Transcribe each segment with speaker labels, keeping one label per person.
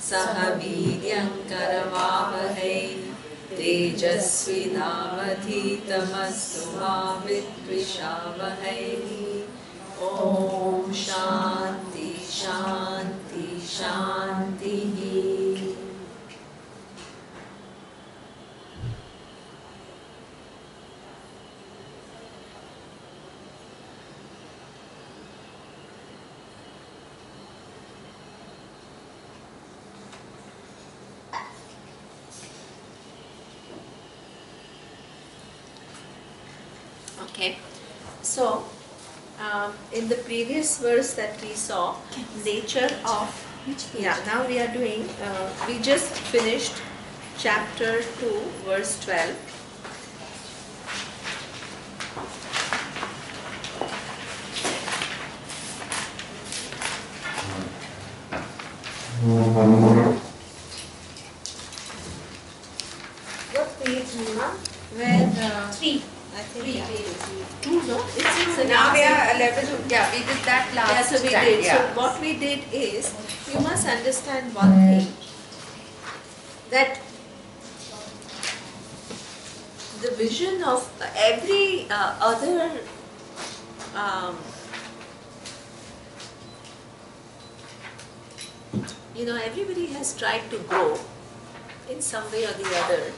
Speaker 1: सह वीर्यङ्करवावहै तेजस्विनावधीतमस्तु मा विद्विषावहै। ॐ शान्ति शान्ति शान्तिः। Okay, so in the previous verse that we saw, nature of, now we are doing, we just finished chapter 2 verse 12.
Speaker 2: What page, Nima?
Speaker 1: Where
Speaker 2: 3.
Speaker 1: I think
Speaker 2: Three.
Speaker 1: no, it's
Speaker 2: Now we are 11. Yeah, we did that last
Speaker 1: Yeah, so we
Speaker 2: time.
Speaker 1: did.
Speaker 2: Yeah.
Speaker 1: So what we did is, you must understand one thing, that the vision of every other everybody has tried to grow in some way or the other,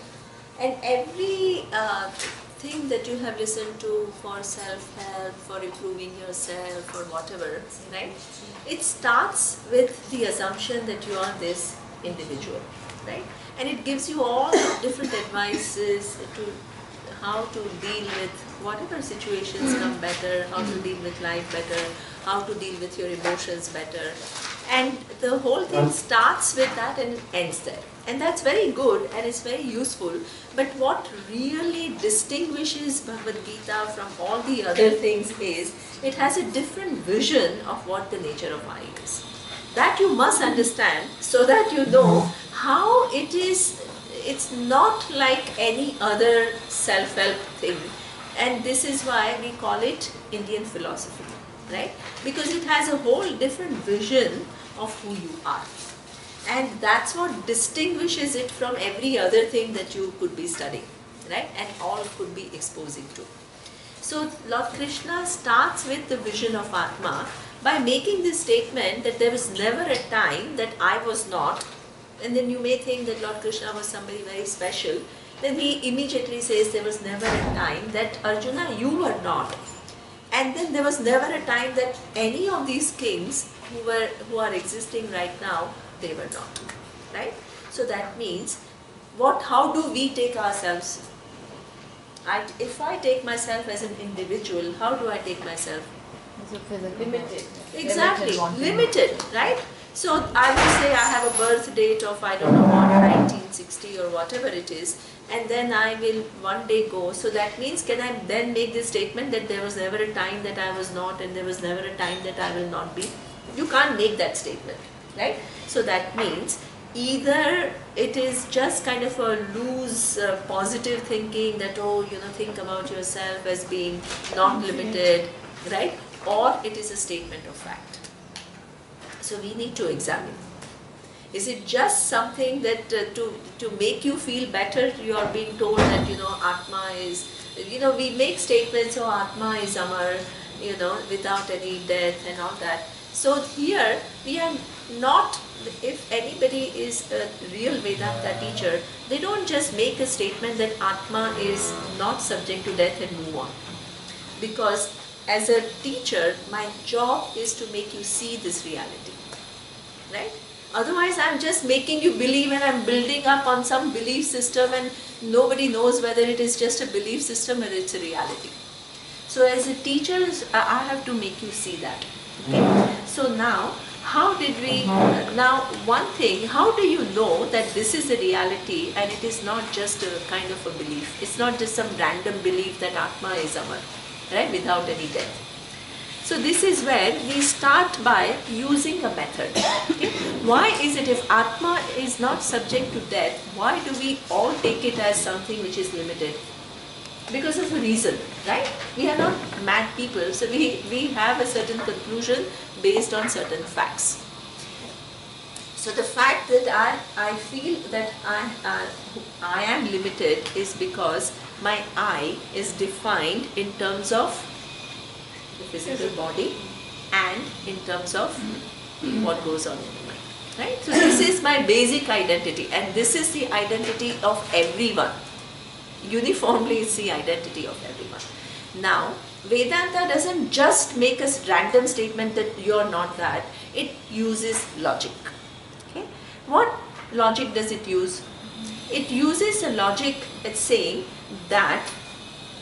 Speaker 1: and every thing that you have listened to for self-help, for improving yourself or whatever, right? It starts with the assumption that you are this individual, right? And it gives you all different advices to how to deal with whatever situations come better, how to deal with life better, how to deal with your emotions better. And the whole thing starts with that and ends there. And that's very good and it's very useful. But what really distinguishes Bhagavad Gita from all the other things is, it has a different vision of what the nature of I is. That you must understand so that you know how it is. It's not like any other self-help thing. And this is why we call it Indian philosophy, right? Because it has a whole different vision of who you are. And that's what distinguishes it from every other thing that you could be studying, right? And all could be exposing to. So Lord Krishna starts with the vision of Atma by making this statement that there was never a time that I was not. And then you may think that Lord Krishna was somebody very special. Then he immediately says there was never a time that Arjuna, you were not. And then there was never a time that any of these kings who are existing right now, they were not, right? So that means, how do we take ourselves? If I take myself as an individual, how do I take myself?
Speaker 2: Limited.
Speaker 1: Exactly, limited, right? So I will say I have a birth date of, I don't know what, 1960 or whatever it is, and then I will one day go. So that means, can I then make this statement that there was never a time that I was not and there was never a time that I will not be? You can't make that statement, right? So that means either it is just kind of a loose positive thinking that, oh, think about yourself as being non-limited, right? Or it is a statement of fact. So we need to examine. Is it just something that to make you feel better, you are being told that, Atma is, we make statements, oh, Atma is Amar, without any death and all that. So here we are not, if anybody is a real Vedanta teacher, they don't just make a statement that Atma is not subject to death and move on. Because as a teacher, my job is to make you see this reality, right? Otherwise, I'm just making you believe and I'm building up on some belief system and nobody knows whether it is just a belief system or it's a reality. So as a teacher, I have to make you see that. Okay? So now, now one thing, how do you know that this is a reality and it is not just a kind of a belief? It's not just some random belief that Atma is Amar, right, without any death. So this is where we start by using a method. Okay? Why is it, if Atma is not subject to death, why do we all take it as something which is limited? Because of a reason, right? We are not mad people, so we have a certain conclusion based on certain facts. So the fact that I feel that I am limited is because my I is defined in terms of the physical body and in terms of what goes on in the mind. Right? So this is my basic identity, and this is the identity of everyone. Uniformly, it's the identity of everyone. Now, Vedanta doesn't just make a random statement that you're not that. It uses logic. Okay? What logic does it use? It uses a logic it's saying that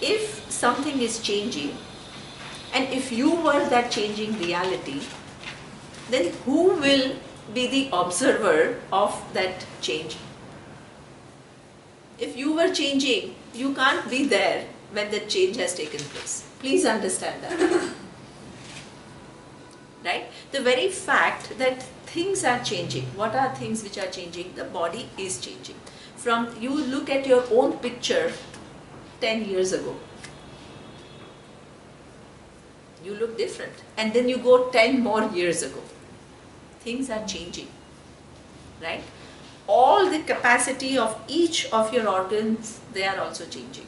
Speaker 1: if something is changing, and if you were that changing reality, then who will be the observer of that change? If you were changing, you can't be there when the change has taken place. Please understand that. Right? The very fact that things are changing. What are things which are changing? The body is changing. From you look at your own picture 10 years ago. You look different. And then you go 10 more years ago. Things are changing. Right? All the capacity of each of your organs, they are also changing.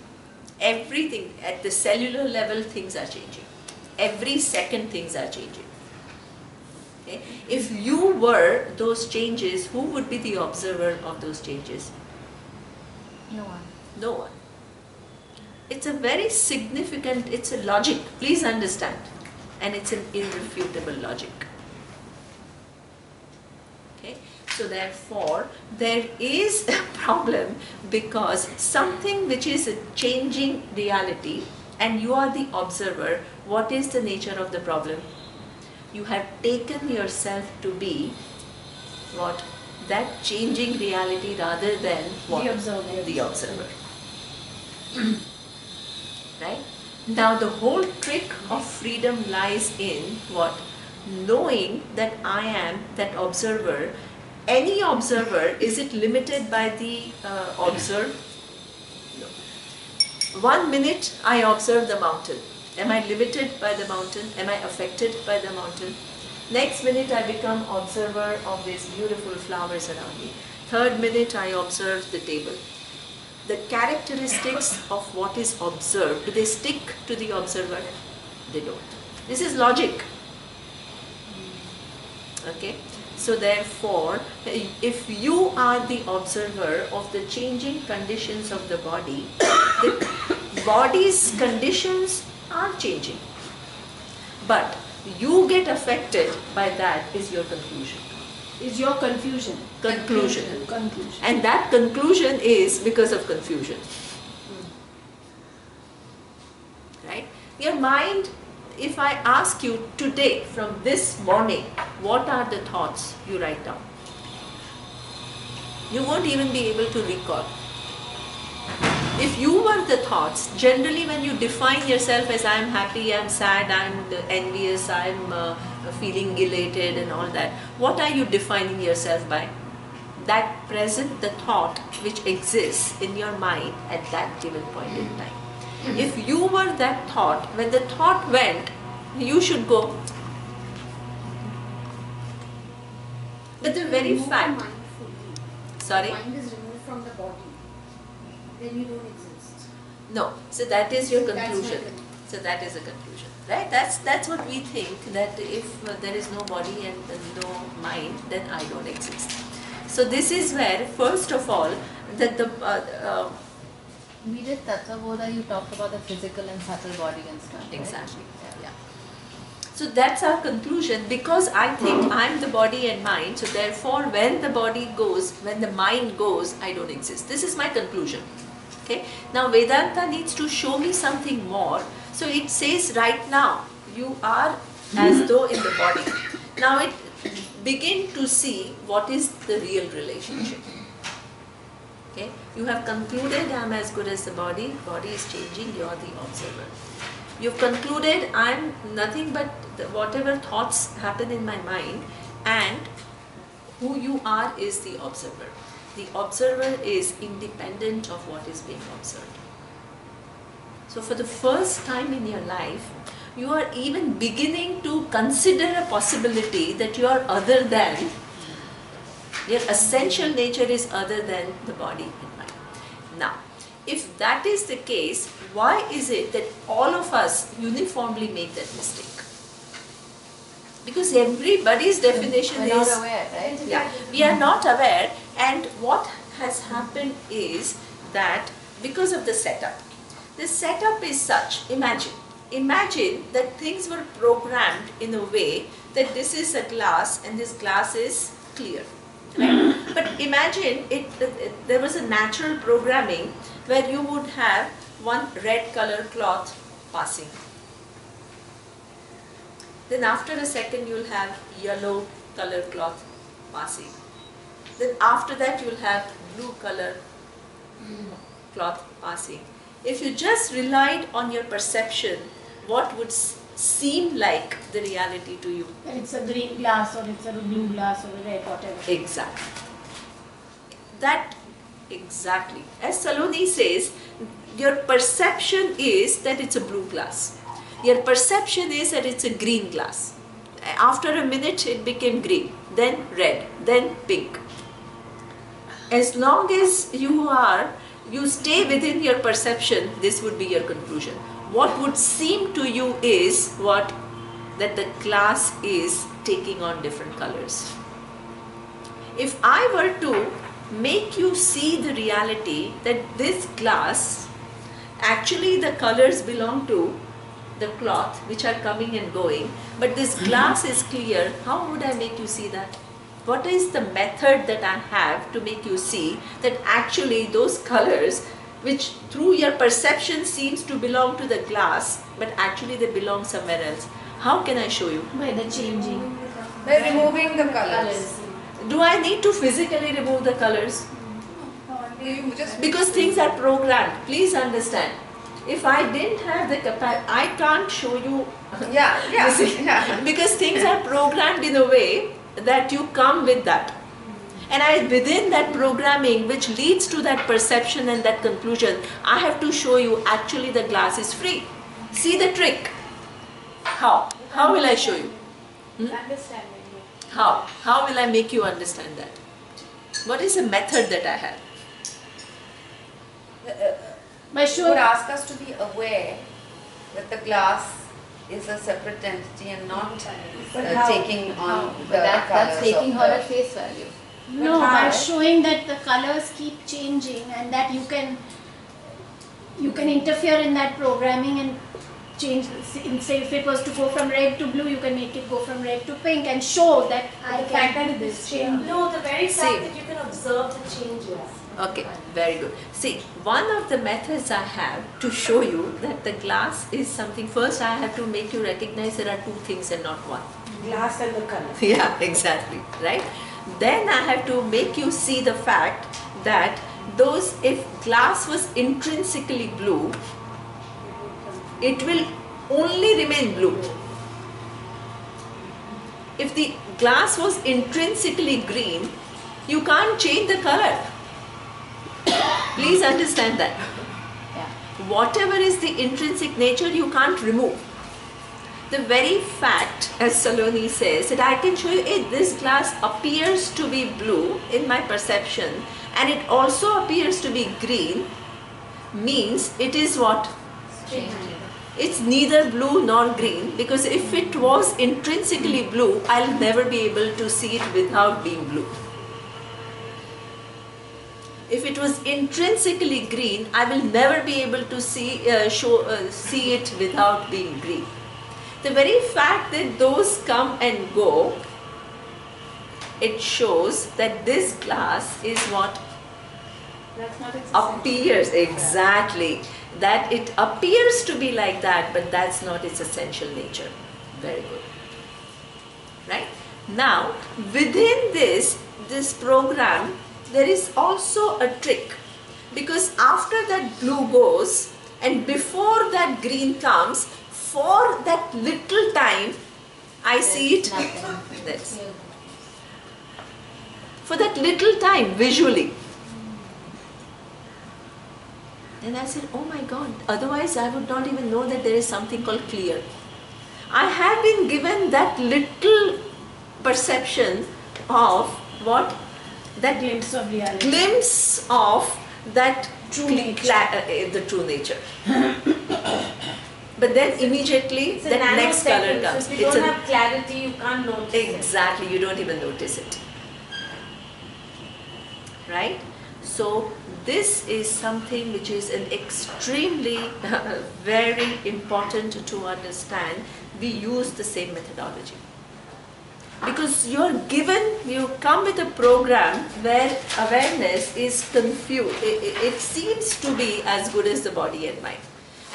Speaker 1: Everything at the cellular level, things are changing. Every second, things are changing. Okay? If you were those changes, who would be the observer of those changes?
Speaker 2: No one.
Speaker 1: No one. It's a very significant, it's a logic, please understand. And it's an irrefutable logic. Okay? So therefore, there is a problem because something which is a changing reality and you are the observer, what is the nature of the problem? You have taken yourself to be what? That changing reality rather than what?
Speaker 2: The observer.
Speaker 1: The observer. Right? Now the whole trick of freedom lies in what? Knowing that I am that observer. Any observer, is it limited by the observed? No. 1 minute I observe the mountain. Am I limited by the mountain? Am I affected by the mountain? Next minute I become observer of these beautiful flowers around me. 3rd minute I observe the table. The characteristics of what is observed, do they stick to the observer? They don't. This is logic. Okay? So therefore, if you are the observer of the changing conditions of the body, the body's conditions are changing. But you get affected by that is your conclusion.
Speaker 2: Is your confusion.
Speaker 1: Conclusion.
Speaker 2: Conclusion.
Speaker 1: And that conclusion is because of confusion. Right? Your mind, if I ask you today, from this morning, what are the thoughts you write down? You won't even be able to recall. If you were the thoughts, generally when you define yourself as I am happy, I am sad, I am envious, I am feeling elated and all that, what are you defining yourself by? That present, the thought which exists in your mind at that given point in time. If you were that thought, when the thought went, you should go. But the very fact. Sorry?
Speaker 2: Mind is removed from the body. Then you don't exist.
Speaker 1: No. So that is your
Speaker 2: That's
Speaker 1: conclusion.
Speaker 2: my conclusion.
Speaker 1: So that is a conclusion. Right? That's what we think, that if there is no body and no mind, then I don't exist. So this is where, first of all, that the
Speaker 3: We did Tattva Bodha, you talked about the physical and subtle body and stuff. Right?
Speaker 1: exactly. Yeah. So that's our conclusion, because I think I'm the body and mind, so therefore when the body goes, when the mind goes, I don't exist. This is my conclusion. Okay? Now Vedanta needs to show me something more. So it says right now, you are as though in the body. Now it begin to see what is the real relationship. Okay? You have concluded I am as good as the body is changing, you are the observer. You've concluded I am nothing but whatever thoughts happen in my mind, and who you are is the observer. The observer is independent of what is being observed. So for the first time in your life, you are even beginning to consider a possibility that you are other than Your essential nature is other than the body and mind. Now, if that is the case, why is it that all of us uniformly make that mistake? Because everybody's definition
Speaker 3: We're
Speaker 1: is...
Speaker 3: not aware, right?
Speaker 1: Yeah, we are not aware, and what has happened is that because of the setup is such, imagine that things were programmed in a way that this is a glass and this glass is clear, right? But imagine there was a natural programming where you would have one red color cloth passing. Then after a second you'll have yellow color cloth passing. Then after that you'll have blue color cloth passing. If you just relied on your perception, what would seem like the reality to you?
Speaker 2: That it's a green glass or it's a blue glass or a red, whatever.
Speaker 1: Exactly. Exactly. As Saloni says, your perception is that it's a blue glass. Your perception is that it's a green glass. After a minute it became green, then red, then pink. As long as you stay within your perception, this would be your conclusion. What would seem to you is that the glass is taking on different colors. If I were to make you see the reality that this glass, actually the colors belong to the cloth which are coming and going, but this glass is clear, how would I make you see that? What is the method that I have to make you see that actually those colors which through your perception seems to belong to the glass, but actually they belong somewhere else? How can I show you?
Speaker 2: By the changing.
Speaker 4: By removing the colors.
Speaker 1: Do I need to physically remove the colors?
Speaker 4: You just
Speaker 1: Because things are programmed. Please understand. If I didn't have the capacity, I can't show you. You see?
Speaker 4: yeah.
Speaker 1: Because things are programmed in a way that you come with that. And within that programming, which leads to that perception and that conclusion, I have to show you actually the glass is free. See the trick. How? How will I show you?
Speaker 2: Understanding.
Speaker 1: How? How will I make you understand that? What is the method that I have?
Speaker 2: By
Speaker 4: Would
Speaker 2: showing.
Speaker 4: ask us to be aware that the glass is a separate entity and not taking on the
Speaker 3: But that's
Speaker 4: colors
Speaker 3: taking
Speaker 4: of
Speaker 3: her
Speaker 4: the-
Speaker 3: at face value.
Speaker 2: No,
Speaker 4: But
Speaker 2: by
Speaker 4: how?
Speaker 2: showing that the colors keep changing and that you can interfere in that programming and change. Say if it was to go from red to blue, you can make it go from red to pink and show that the fact that it is changing.
Speaker 5: No, the very
Speaker 1: See.
Speaker 5: fact that you can observe the changes.
Speaker 1: Okay, very good. See, one of the methods I have to show you that the glass is something, first I have to make you recognize there are two things and not one.
Speaker 5: Glass and the color.
Speaker 1: Yeah, exactly, right? Then I have to make you see the fact that if glass was intrinsically blue, it will only remain blue. If the glass was intrinsically green, you can't change the color. Please understand that.
Speaker 3: Yeah.
Speaker 1: Whatever is the intrinsic nature, you can't remove. The very fact, as Saloni says, that I can show you, hey, this glass appears to be blue in my perception and it also appears to be green, means it is what? It's neither blue nor green, because if it was intrinsically blue, I'll never be able to see it without being blue. If it was intrinsically green, I will never be able to see it without being green. The very fact that those come and go, it shows that this glass is what
Speaker 5: That's not its
Speaker 1: appears, exactly, that it appears to be like that, but that's not its essential nature. Very good. Right? Now, within this program, there is also a trick, because after that blue goes and before that green comes, for that little time, I see it
Speaker 3: Nothing.
Speaker 1: this. For that little time, visually. Then I said, oh my God, otherwise I would not even know that there is something called clear. I have been given that little perception of what? that
Speaker 2: glimpse of reality.
Speaker 1: glimpse of that
Speaker 2: True nature.
Speaker 1: the true nature. But then immediately
Speaker 5: It's a
Speaker 1: that next color
Speaker 5: nanosecond,
Speaker 1: comes.
Speaker 5: so if you
Speaker 1: It's
Speaker 5: don't
Speaker 1: a-
Speaker 5: have clarity, you can't notice it.
Speaker 1: exactly, you don't even notice it. Right? So this is something which is an extremely very important to understand. We use the same methodology. Because you come with a program where awareness is confused. It seems to be as good as the body and mind.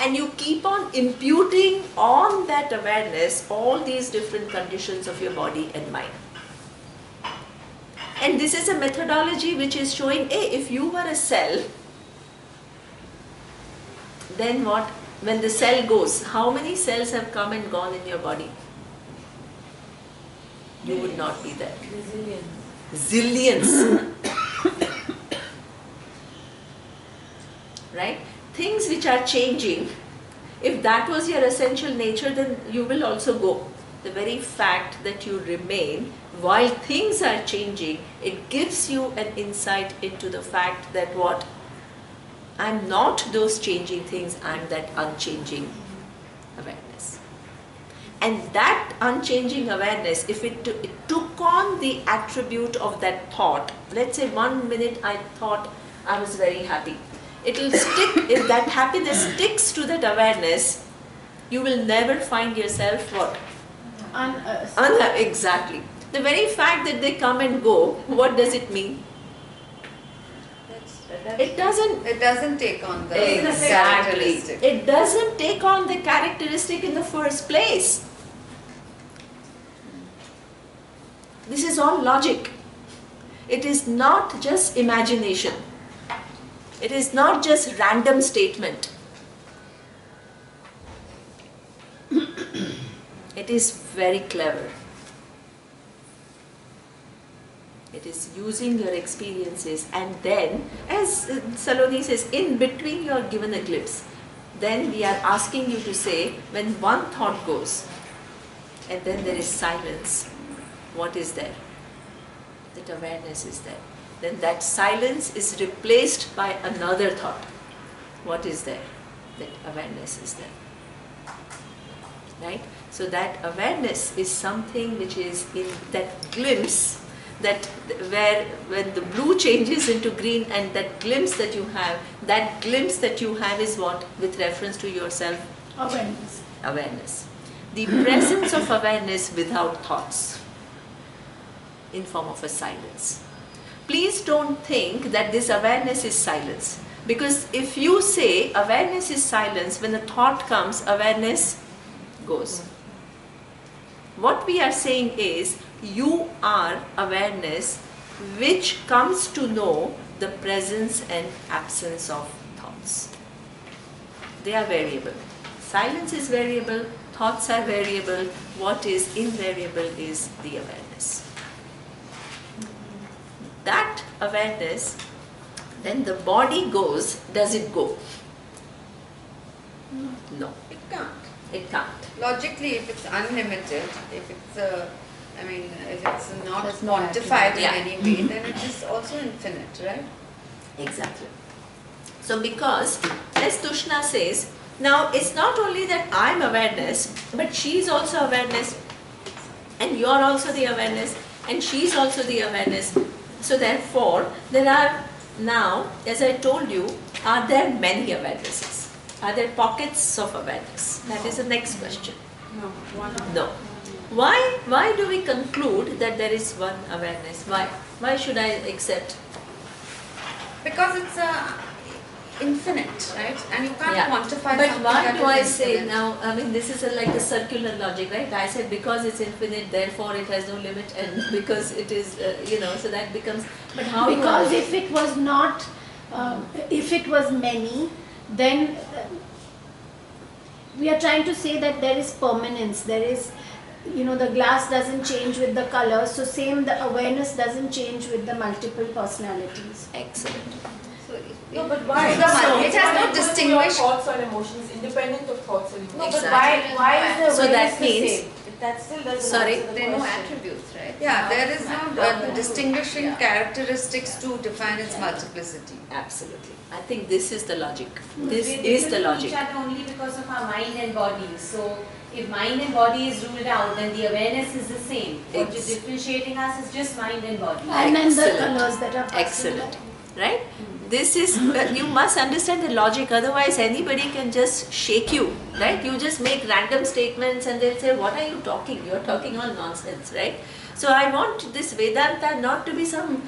Speaker 1: And you keep on imputing on that awareness all these different conditions of your body and mind. And this is a methodology which is showing, hey, if you were a cell, then what? When the cell goes, how many cells have come and gone in your body? You would not be there.
Speaker 5: Resilience.
Speaker 1: Zillions. Right? Things which are changing, if that was your essential nature, then you will also go. The very fact that you remain while things are changing, it gives you an insight into the fact that what? I'm not those changing things, I'm that unchanging awareness. And that unchanging awareness, if it took on the attribute of that thought, let's say 1 minute I thought I was very happy. It will stick, if that happiness sticks to that awareness, you will never find yourself what? Exactly. The very fact that they come and go, what does it mean? It doesn't
Speaker 4: take on the
Speaker 1: exactly.
Speaker 4: characteristic.
Speaker 1: It doesn't take on the characteristic in the first place. This is all logic. It is not just imagination. It is not just random statement. It is very clever. It is using your experiences, and then, as Saloni says, in between you are given a glimpse. Then we are asking you to say, when one thought goes, and then there is silence, what is there? That awareness is there. Then that silence is replaced by another thought. What is there? That awareness is there. Right? So that awareness is something which is in that glimpse, that where when the blue changes into green, and that glimpse that you have is what? With reference to yourself?
Speaker 2: Awareness.
Speaker 1: Awareness. The presence of awareness without thoughts, in form of a silence. Please don't think that this awareness is silence. Because if you say awareness is silence, when a thought comes, awareness goes. What we are saying is, you are awareness which comes to know the presence and absence of thoughts. They are variable. Silence is variable, thoughts are variable. What is invariable is the awareness. That awareness, then the body goes, does it go? No,
Speaker 4: It can't.
Speaker 1: it can't.
Speaker 4: Logically, if it's unlimited, if it's if it's not
Speaker 3: There's no
Speaker 4: quantified in
Speaker 1: Yeah.
Speaker 4: any way, then it is also infinite, right?
Speaker 1: Exactly. So because, as Tushna says, now it's not only that I'm awareness, but she's also awareness, and you're also the awareness, and she's also the awareness. So therefore, there are now, as I told you, are there many awarenesses? Are there pockets of awareness? That is the next question.
Speaker 5: No, one.
Speaker 1: No. Why do we conclude that there is one awareness? Why? Why should I accept?
Speaker 4: Because it's infinite, right? And you can't
Speaker 1: Yeah.
Speaker 4: quantify
Speaker 1: But
Speaker 4: something
Speaker 1: why
Speaker 4: that
Speaker 1: do
Speaker 4: is
Speaker 1: I say
Speaker 4: infinite.
Speaker 1: now? I mean, this is like a circular logic, right? I said because it's infinite, therefore it has no limit, and because it is, so that becomes. But how?
Speaker 2: Because
Speaker 1: do I,
Speaker 2: if it was not, if it was many, then we are trying to say that there is permanence. There is, the glass doesn't change with the color. So same, the awareness doesn't change with the multiple personalities.
Speaker 1: excellent.
Speaker 5: No, but why?
Speaker 4: It has no
Speaker 5: Why
Speaker 4: distinguish-
Speaker 5: thoughts or emotions independent of thoughts or emotions.
Speaker 4: No, but
Speaker 1: Exactly.
Speaker 5: why is the
Speaker 1: So that
Speaker 5: awareness the
Speaker 1: means-
Speaker 5: same? that still doesn't
Speaker 1: Sorry?
Speaker 5: answer the
Speaker 3: There are no
Speaker 5: question.
Speaker 3: attributes, right?
Speaker 4: Yeah, there is no
Speaker 3: How-
Speaker 4: distinguishing
Speaker 3: Yeah.
Speaker 4: characteristics to define its multiplicity.
Speaker 1: Absolutely. I think this is the logic.
Speaker 5: We
Speaker 1: This
Speaker 5: are
Speaker 1: is
Speaker 5: different
Speaker 1: the
Speaker 5: from
Speaker 1: logic.
Speaker 5: each other only because of our mind and body. So if mind and body is ruled out, then the awareness is the same. What is differentiating us is just mind and body.
Speaker 2: And then the
Speaker 1: Excellent.
Speaker 2: colors that are passing
Speaker 1: Excellent.
Speaker 2: by.
Speaker 1: Right? This is, you must understand the logic, otherwise anybody can just shake you, right? You just make random statements and they'll say, what are you talking? You're talking all nonsense, right? So I want this Vedanta not to be some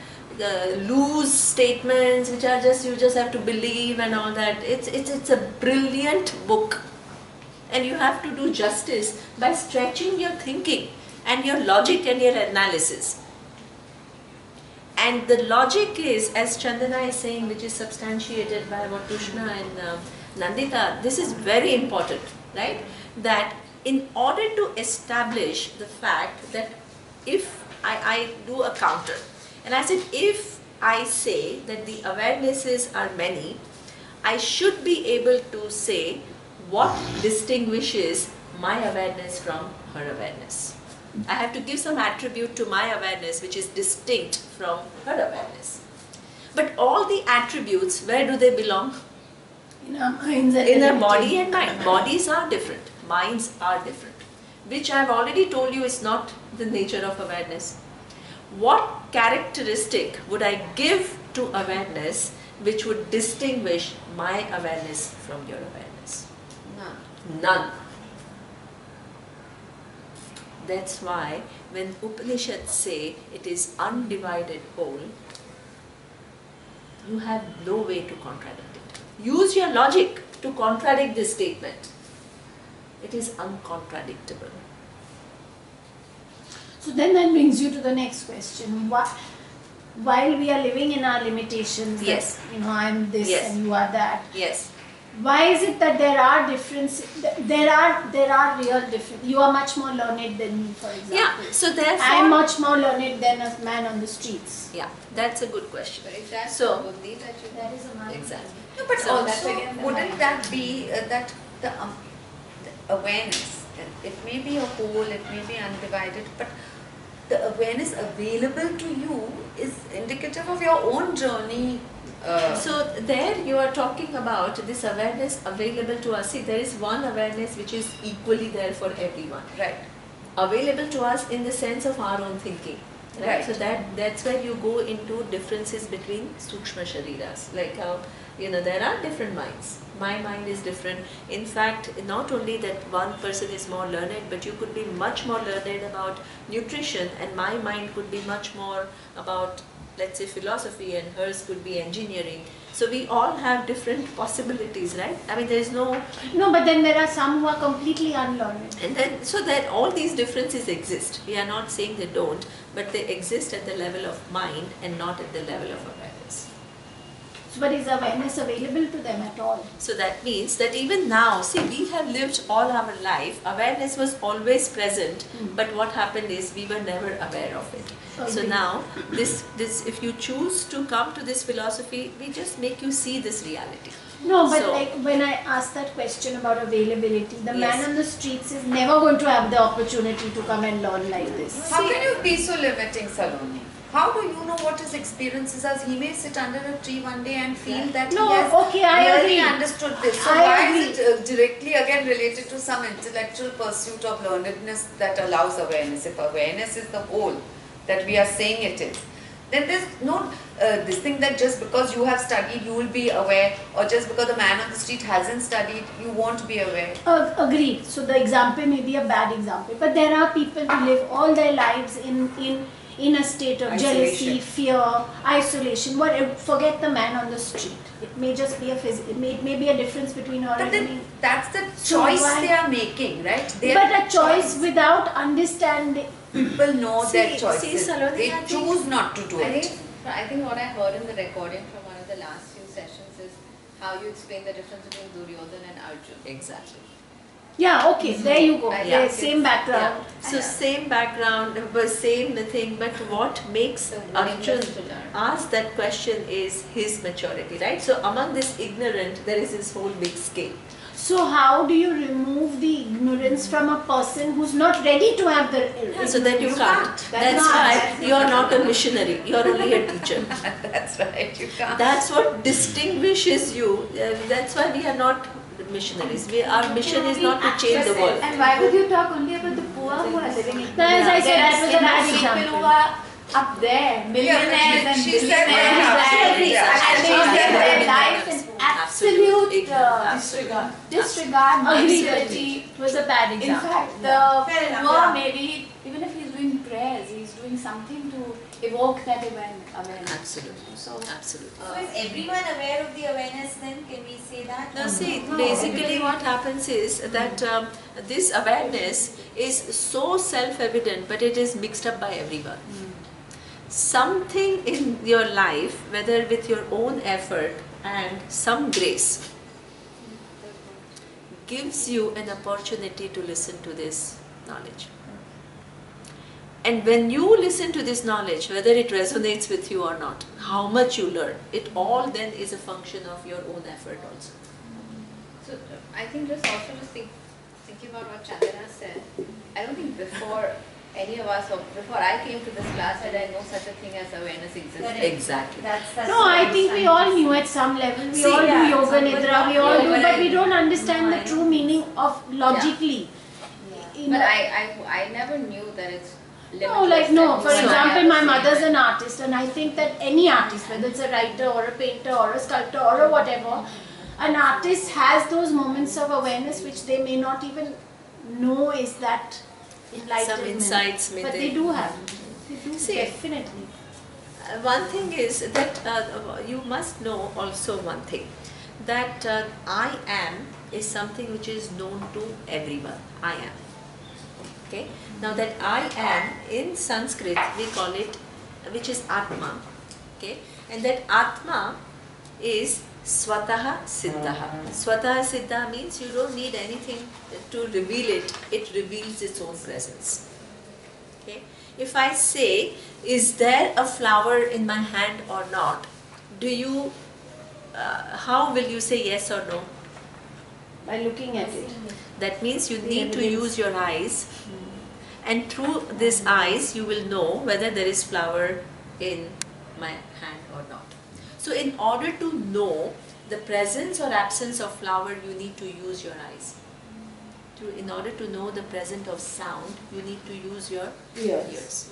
Speaker 1: loose statements which are just, you just have to believe and all that. It's a brilliant book. And you have to do justice by stretching your thinking and your logic and your analysis. And the logic is, as Chandana is saying, which is substantiated by what Tushna and Nandita, this is very important, right? That in order to establish the fact that if I do a counter, and I said if I say that the awarenesses are many, I should be able to say what distinguishes my awareness from her awareness. I have to give some attribute to my awareness which is distinct from her awareness. But all the attributes, where do they belong?
Speaker 2: In our minds and
Speaker 1: In our
Speaker 2: everything.
Speaker 1: body and mind. Bodies are different, minds are different, which I have already told you is not the nature of awareness. What characteristic would I give to awareness which would distinguish my awareness from your awareness?
Speaker 4: None.
Speaker 1: None. That's why when Upanishads say it is undivided whole, you have no way to contradict it. Use your logic to contradict this statement. It is uncontradictable.
Speaker 2: So then that brings you to the next question. While we are living in our limitations, that,
Speaker 1: Yes.
Speaker 2: I'm this
Speaker 1: Yes.
Speaker 2: and you are that,
Speaker 1: Yes.
Speaker 2: why is it that there are differences? There are real differences. You are much more learned than me, for example.
Speaker 1: Yeah. So therefore,
Speaker 2: I am much more learned than a man on the streets.
Speaker 1: yeah, that's a good question.
Speaker 3: But is that
Speaker 1: So-
Speaker 3: buddhi that you
Speaker 2: That is a man.
Speaker 1: Exactly.
Speaker 4: No, but
Speaker 1: So
Speaker 3: that's
Speaker 4: also,
Speaker 3: again the
Speaker 4: wouldn't
Speaker 3: mind.
Speaker 4: that be that the awareness, it may be a whole, it may be undivided, but the awareness available to you is indicative of your own journey.
Speaker 1: So there you are talking about this awareness available to us. See, there is one awareness which is equally there for everyone.
Speaker 4: Right.
Speaker 1: Available to us in the sense of our own thinking. Right?
Speaker 4: Right.
Speaker 1: So that's where you go into differences between Sukshma Shariras. Like how, there are different minds. My mind is different. In fact, not only that one person is more learned, but you could be much more learned about nutrition, and my mind could be much more about, let's say, philosophy, and hers could be engineering. So we all have different possibilities, right? I mean, there is no,
Speaker 2: No, but then there are some who are completely unlearned.
Speaker 1: and then so that all these differences exist. We are not saying they don't, but they exist at the level of mind and not at the level of awareness.
Speaker 2: So, but is awareness available to them at all?
Speaker 1: So that means that even now, see, we have lived all our life, awareness was always present, but what happened is we were never aware of it. So
Speaker 2: Agreed.
Speaker 1: now, this if you choose to come to this philosophy, we just make you see this reality.
Speaker 2: No, but
Speaker 1: So-
Speaker 2: like when I asked that question about availability, the
Speaker 1: Yes.
Speaker 2: man on the streets is never going to have the opportunity to come and learn like this.
Speaker 4: How can you be so limiting, Saloni? How do you know what his experiences are? He may sit under a tree one day and feel that
Speaker 2: No,
Speaker 4: he has
Speaker 2: okay, I
Speaker 4: really
Speaker 2: agree.
Speaker 4: understood this. So
Speaker 2: I
Speaker 4: why
Speaker 2: agree.
Speaker 4: is it directly again related to some intellectual pursuit of learnedness that allows awareness? If awareness is the whole that we are saying it is, then there's no this thing that just because you have studied you will be aware, or just because the man on the street hasn't studied you won't be aware.
Speaker 2: Agreed. So the example may be a bad example, but there are people who live all their lives in a state of jealousy,
Speaker 4: Isolation.
Speaker 2: fear, isolation. Whatever. Forget the man on the street. It may just be it may be a difference between her
Speaker 4: But
Speaker 2: and
Speaker 4: then
Speaker 2: me.
Speaker 4: that's the
Speaker 2: So
Speaker 4: choice
Speaker 2: why-
Speaker 4: they are making, right?
Speaker 2: But a choice without understanding.
Speaker 4: People know their
Speaker 1: See,
Speaker 4: choices.
Speaker 1: Saloni,
Speaker 4: They
Speaker 1: I think-
Speaker 4: choose not to do it.
Speaker 3: I think what I heard in the recording from one of the last few sessions is how you explain the difference between Duryodhana and Arjun.
Speaker 1: Exactly.
Speaker 2: Yeah. Okay. There you go.
Speaker 3: Yeah.
Speaker 2: There, same background.
Speaker 1: Yeah. So same background, but same thing, but what makes
Speaker 3: So
Speaker 1: Arjun
Speaker 3: willingness to learn.
Speaker 1: ask that question is his maturity, right? So among this ignorant, there is this whole big scale.
Speaker 2: So how do you remove the ignorance from a person who's not ready to have the
Speaker 1: Yeah, so then you can't. That's
Speaker 2: not-
Speaker 1: why you're not a missionary. You're only a teacher.
Speaker 4: That's right, you can't.
Speaker 1: That's what distinguishes you. That's why we are not missionaries. Our mission is not to change the world.
Speaker 6: And why would you talk only about the poor who are living in
Speaker 2: No, as I said, that was a bad
Speaker 6: people
Speaker 2: example.
Speaker 6: who are up there, millionaires and
Speaker 4: she said
Speaker 6: billionaires,
Speaker 4: that.
Speaker 6: and they live their life in absolute
Speaker 1: Disregard.
Speaker 6: disregard,
Speaker 2: Agreed.
Speaker 6: austerity.
Speaker 2: It was a bad
Speaker 6: In
Speaker 2: example.
Speaker 6: fact, the poor maybe, even if he's doing prayers, he's doing something to evoke that awareness.
Speaker 1: Absolutely.
Speaker 6: So,
Speaker 1: Absolutely.
Speaker 5: So is everyone aware of the awareness then? Can we say that?
Speaker 1: Now see, basically what happens is that this awareness is so self-evident, but it is mixed up by everyone. Something in your life, whether with your own effort and some grace, gives you an opportunity to listen to this knowledge. And when you listen to this knowledge, whether it resonates with you or not, how much you learn, it all then is a function of your own effort also.
Speaker 3: So I think thinking about what Chandana said, I don't think before any of us, or before I came to this class, had I know such a thing as awareness existed.
Speaker 1: Exactly.
Speaker 5: That's
Speaker 2: No, I think we all knew at some level. We
Speaker 1: See,
Speaker 2: all
Speaker 5: yeah,
Speaker 2: do yoga
Speaker 5: somebody-
Speaker 2: nidra, we all do,
Speaker 5: Yeah,
Speaker 2: but we
Speaker 5: but
Speaker 2: don't understand the
Speaker 5: I-
Speaker 2: true meaning of logically. You
Speaker 3: But
Speaker 2: know,
Speaker 3: I never knew that it's limitless.
Speaker 2: no, like no.
Speaker 3: and
Speaker 2: For
Speaker 3: you and I
Speaker 2: example,
Speaker 3: are
Speaker 2: my
Speaker 3: the
Speaker 2: mother's
Speaker 3: same.
Speaker 2: an artist, and I think that any artist, whether it's a writer or a painter or a sculptor or a whatever, an artist has those moments of awareness which they may not even know is that enlightenment.
Speaker 1: Some insights may
Speaker 2: but
Speaker 1: they-
Speaker 2: they do have. They do
Speaker 1: See,
Speaker 2: definitely.
Speaker 1: One thing is that you must know also one thing, that I am is something which is known to everyone. I am. Okay. Now that I am in Sanskrit we call it, which is Atma. Okay. And that Atma is Swataha Siddhaha. Swataha Siddha means you don't need anything to reveal it. It reveals its own presence. Okay. If I say, is there a flower in my hand or not? Do you, how will you say yes or no?
Speaker 2: By looking at it.
Speaker 1: That means you need to use your eyes, and through these eyes you will know whether there is flower in my hand or not. So in order to know the presence or absence of flower, you need to use your eyes. In order to know the presence of sound, you need to use your ears.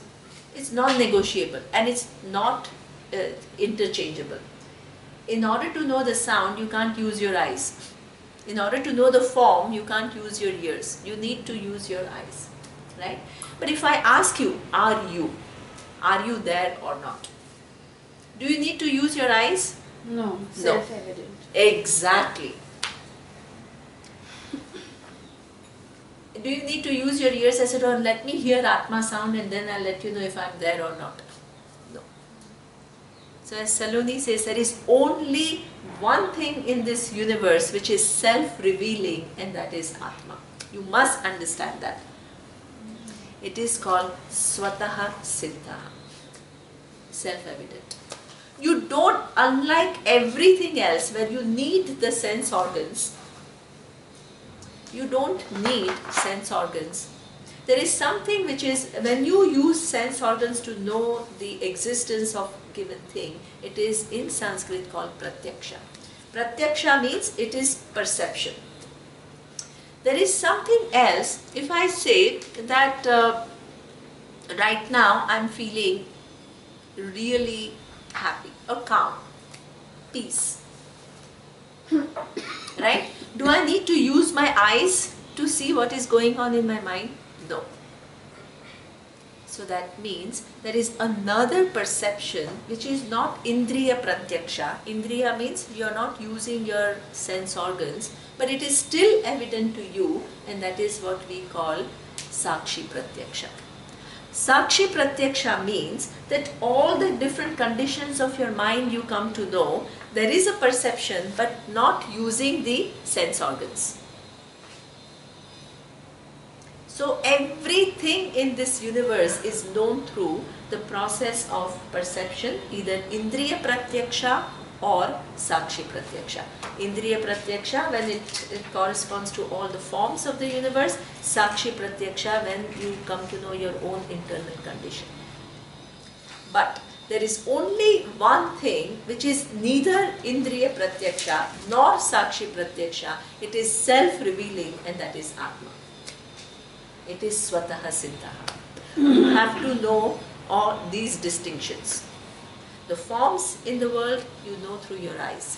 Speaker 1: It's non-negotiable and it's not interchangeable. In order to know the sound, you can't use your eyes. In order to know the form, you can't use your ears. You need to use your eyes, right? But if I ask you, are you there or not? Do you need to use your eyes?
Speaker 2: No, self-evident.
Speaker 1: Exactly. Do you need to use your ears? I said, oh, let me hear Atma sound and then I'll let you know if I'm there or not. No. So as Saloni says, there is only one thing in this universe which is self-revealing, and that is Atma. You must understand that. It is called Swataha Siddha. Self-evident. You don't, unlike everything else where you need the sense organs, you don't need sense organs. There is something which is, when you use sense organs to know the existence of given thing, it is in Sanskrit called pratyaksha. Pratyaksha means it is perception. There is something else. If I say that right now I am feeling really happy or calm, peace, right? Do I need to use my eyes to see what is going on in my mind? No. So that means there is another perception which is not Indriya Pratyaksha. Indriya means you are not using your sense organs, but it is still evident to you, and that is what we call Sakshi Pratyaksha. Sakshi Pratyaksha means that all the different conditions of your mind you come to know, there is a perception but not using the sense organs. So everything in this universe is known through the process of perception, either Indriya Pratyaksha or Sakshi Pratyaksha. Indriya Pratyaksha when it corresponds to all the forms of the universe, Sakshi Pratyaksha when you come to know your own internal condition. But there is only one thing which is neither Indriya Pratyaksha nor Sakshi Pratyaksha. It is self-revealing, and that is Atma. It is Swataha Siddhaha. You have to know all these distinctions. The forms in the world you know through your eyes.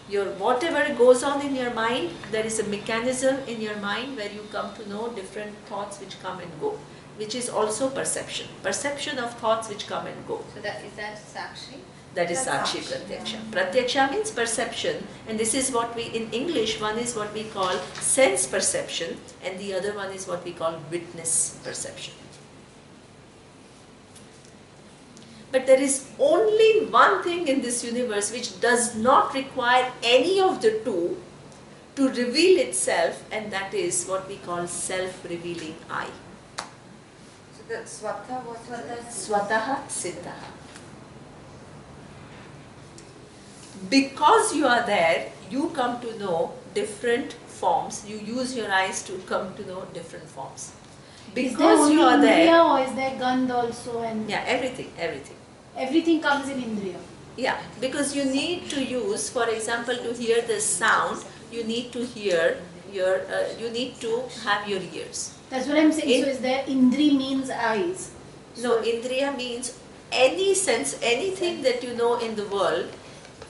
Speaker 1: Your whatever goes on in your mind, there is a mechanism in your mind where you come to know different thoughts which come and go, which is also perception. Perception of thoughts which come and go.
Speaker 3: So that is that Sakshi?
Speaker 1: That is Sakshi Pratyaksha. Pratyaksha means perception, and this is what we, in English, one is what we call sense perception, and the other one is what we call witness perception. But there is only one thing in this universe which does not require any of the two to reveal itself, and that is what we call self-revealing I.
Speaker 4: So the Swatha, what is it?
Speaker 1: Swataha Siddhaha. Because you are there, you come to know different forms. You use your eyes to come to know different forms. Because you are there.
Speaker 2: Is there only Indriya or is there Gandh also? And
Speaker 1: Yeah, everything.
Speaker 2: everything comes in Indriya.
Speaker 1: Yeah, because you need to use, for example, to hear the sound, you need to hear your, you need to have your ears.
Speaker 2: That's what I'm saying. So is there Indri means eyes?
Speaker 1: No, Indriya means any sense, anything that you know in the world.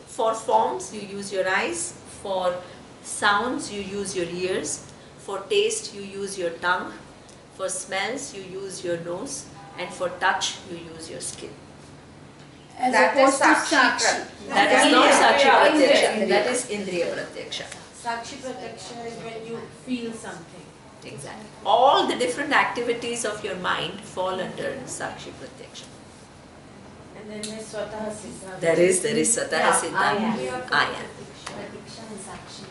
Speaker 1: For forms, you use your eyes. For sounds, you use your ears. For taste, you use your tongue. For smells, you use your nose. And for touch, you use your skin.
Speaker 2: As
Speaker 4: That is
Speaker 2: opposed to
Speaker 4: Sakshi
Speaker 2: Sakshi.
Speaker 1: That is not Sakshi
Speaker 5: Yeah,
Speaker 1: Pratyaksha.
Speaker 5: Indriya.
Speaker 1: That is Indriya Pratyaksha.
Speaker 5: Sakshi Pratyaksha is when you feel something.
Speaker 1: Exactly. All the different activities of your mind fall under Sakshi Pratyaksha.
Speaker 5: And then there's Swataha Siddha.
Speaker 1: There is Swataha Siddha.
Speaker 5: I am.
Speaker 1: I am.
Speaker 5: Pratiksha and Sakshi.